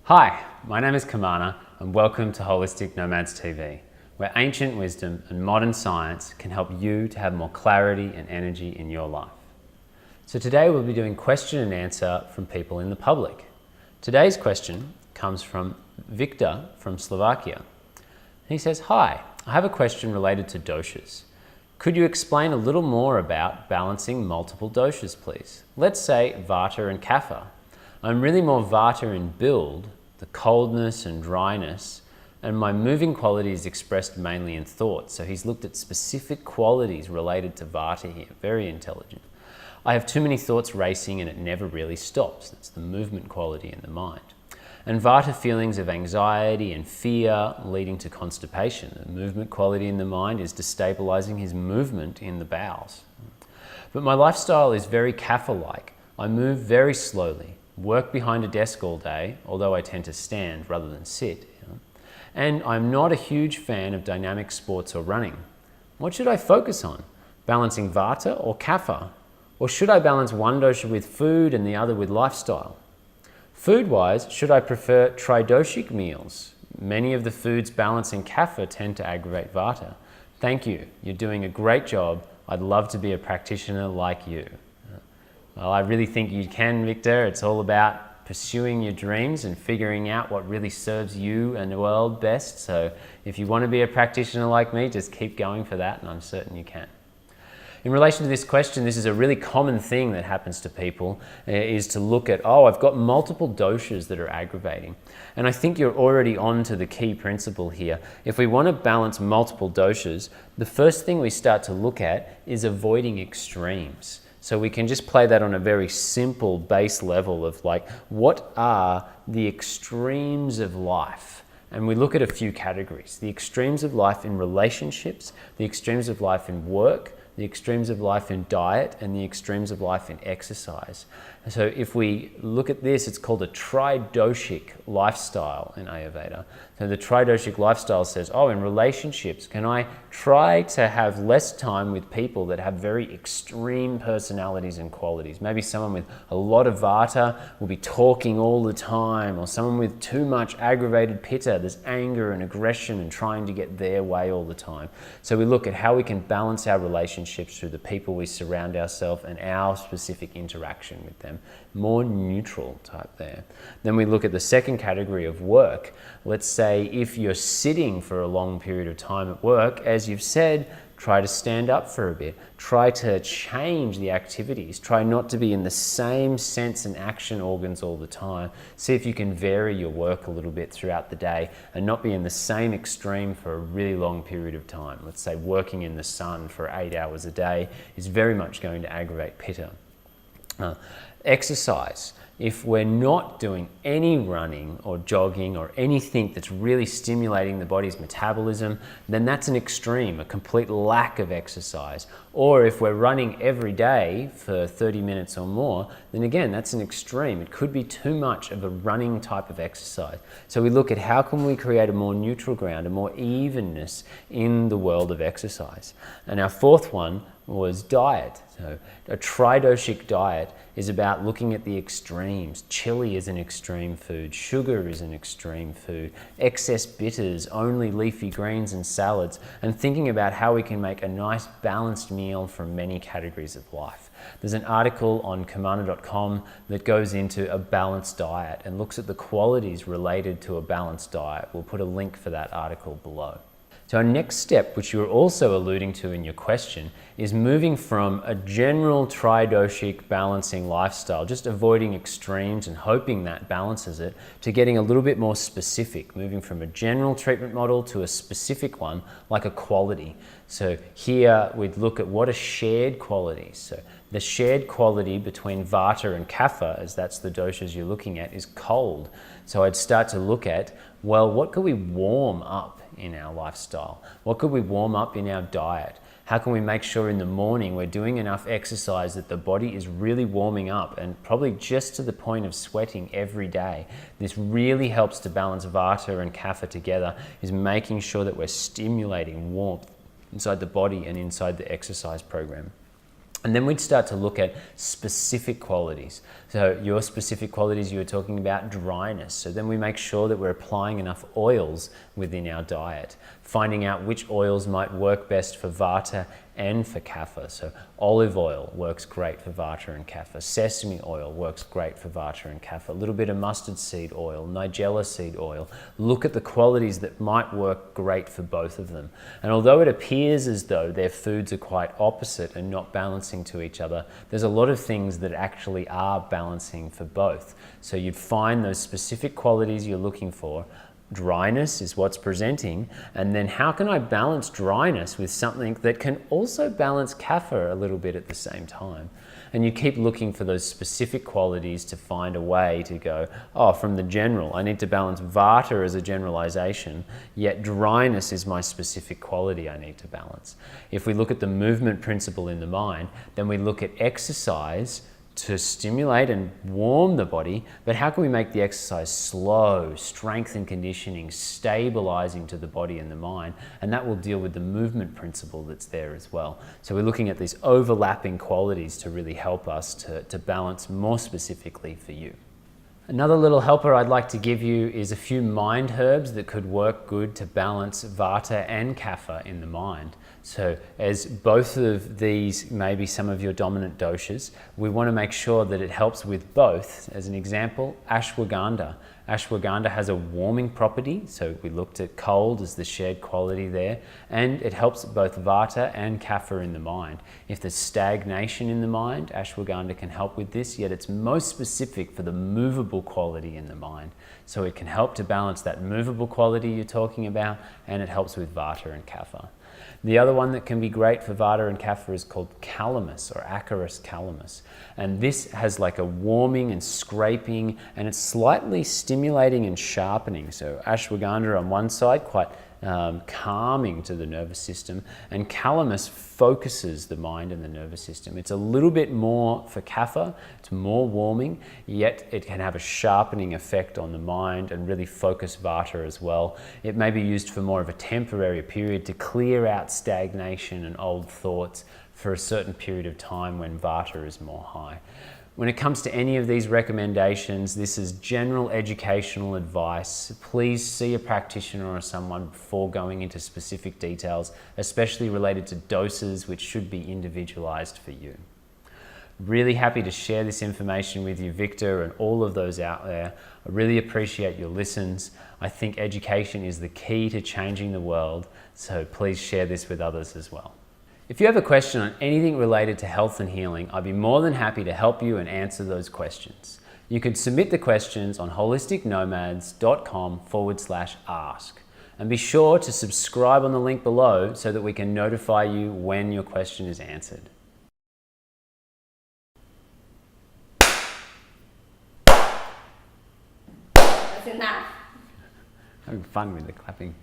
Hi, my name is Kamana and welcome to Holistic Nomads TV, where ancient wisdom and modern science can help you to have more clarity and energy in your life. So today we'll be doing question and answer from people in the public. Today's question comes from Viktor from Slovakia. He says, "Hi, I have a question related to doshas. Could you explain a little more about balancing multiple doshas, please? Let's say Vata and Kapha. I'm really more Vata in build, the coldness and dryness, and my moving quality is expressed mainly in thought." So he's looked at specific qualities related to Vata here, very intelligent. "I have too many thoughts racing and it never really stops." That's the movement quality in the mind. And Vata feelings of anxiety and fear leading to constipation. The movement quality in the mind is destabilizing his movement in the bowels. "But my lifestyle is very Kapha-like. I move very slowly, work behind a desk all day, although I tend to stand rather than sit. And I'm not a huge fan of dynamic sports or running. What should I focus on? Balancing Vata or Kapha? Or should I balance one dosha with food and the other with lifestyle? Food-wise, should I prefer tri-doshic meals? Many of the foods balancing Kapha tend to aggravate Vata. Thank you. You're doing a great job. I'd love to be a practitioner like you." Well, I really think you can, Viktor. It's all about pursuing your dreams and figuring out what really serves you and the world best. So if you want to be a practitioner like me, just keep going for that, and I'm certain you can. In relation to this question, this is a really common thing that happens to people, is to look at, oh, I've got multiple doshas that are aggravating. And I think you're already on to the key principle here. If we want to balance multiple doshas, the first thing we start to look at is avoiding extremes. So we can just play that on a very simple base level of like, what are the extremes of life? And we look at a few categories: the extremes of life in relationships, the extremes of life in work, the extremes of life in diet, and the extremes of life in exercise. So if we look at this, it's called a tri-doshic lifestyle in Ayurveda. So the tri-doshic lifestyle says, oh, in relationships, can I try to have less time with people that have very extreme personalities and qualities? Maybe someone with a lot of Vata will be talking all the time, or someone with too much aggravated Pitta, there's anger and aggression and trying to get their way all the time. So we look at how we can balance our relationships through the people we surround ourselves and our specific interaction with them. More neutral type there. Then we look at the second category of work. Let's say if you're sitting for a long period of time at work, as you've said, try to stand up for a bit. Try to change the activities. Try not to be in the same sense and action organs all the time. See if you can vary your work a little bit throughout the day and not be in the same extreme for a really long period of time. Let's say working in the sun for 8 hours a day is very much going to aggravate Pitta. Exercise. If we're not doing any running or jogging or anything that's really stimulating the body's metabolism, then that's an extreme, a complete lack of exercise. Or if we're running every day for 30 minutes or more, then again, that's an extreme. It could be too much of a running type of exercise. So we look at how can we create a more neutral ground, a more evenness in the world of exercise. And our fourth one was diet. So a tri-doshic diet is about looking at the extremes. Chili is an extreme food, sugar is an extreme food, excess bitters, only leafy greens and salads, and thinking about how we can make a nice balanced meal from many categories of life. There's an article on kamana.com that goes into a balanced diet and looks at the qualities related to a balanced diet. We'll put a link for that article below. So our next step, which you were also alluding to in your question, is moving from a general tri-doshic balancing lifestyle, just avoiding extremes and hoping that balances it, to getting a little bit more specific, moving from a general treatment model to a specific one, like a quality. So here we'd look at what are shared qualities. So the shared quality between Vata and Kapha, as that's the doshas you're looking at, is cold. So I'd start to look at, well, what could we warm up in our lifestyle? What could we warm up in our diet? How can we make sure in the morning we're doing enough exercise that the body is really warming up, and probably just to the point of sweating every day? This really helps to balance Vata and Kapha together, is making sure that we're stimulating warmth inside the body and inside the exercise program. And then we'd start to look at specific qualities. So your specific qualities, you were talking about dryness. So then we make sure that we're applying enough oils within our diet, finding out which oils might work best for Vata and for Kapha. So olive oil works great for Vata and Kapha. Sesame oil works great for Vata and Kapha. A little bit of mustard seed oil, nigella seed oil. Look at the qualities that might work great for both of them. And although it appears as though their foods are quite opposite and not balancing to each other, there's a lot of things that actually are balancing for both. So you'd find those specific qualities you're looking for. Dryness is what's presenting, and then how can I balance dryness with something that can also balance Kapha a little bit at the same time? And you keep looking for those specific qualities to find a way to go, oh, from the general, I need to balance Vata as a generalization, yet dryness is my specific quality I need to balance. If we look at the movement principle in the mind, then we look at exercise to stimulate and warm the body, but how can we make the exercise slow, strength and conditioning, stabilizing to the body and the mind, and that will deal with the movement principle that's there as well. So we're looking at these overlapping qualities to really help us to balance more specifically for you. Another little helper I'd like to give you is a few mind herbs that could work good to balance Vata and Kapha in the mind. So as both of these may be some of your dominant doshas, we want to make sure that it helps with both. As an example, ashwagandha. Ashwagandha has a warming property, so we looked at cold as the shared quality there, and it helps both Vata and Kapha in the mind. If there's stagnation in the mind, ashwagandha can help with this, yet it's most specific for the movable quality in the mind. So it can help to balance that movable quality you're talking about, and it helps with Vata and Kapha. The other one that can be great for Vata and Kapha is called calamus or Acarus calamus. And this has like a warming and scraping, and it's slightly stimulating and sharpening. So ashwagandha on one side, quite calming to the nervous system, and calamus focuses the mind and the nervous system. It's a little bit more for Kapha, it's more warming, yet it can have a sharpening effect on the mind and really focus Vata as well. It may be used for more of a temporary period to clear out stagnation and old thoughts for a certain period of time when Vata is more high. When it comes to any of these recommendations, this is general educational advice. Please see a practitioner or someone before going into specific details, especially related to doses, which should be individualized for you. Really happy to share this information with you, Viktor, and all of those out there. I really appreciate your listens. I think education is the key to changing the world, so please share this with others as well. If you have a question on anything related to health and healing, I'd be more than happy to help you and answer those questions. You can submit the questions on holisticnomads.com/ask. And be sure to subscribe on the link below so that we can notify you when your question is answered. That's enough. Having fun with the clapping.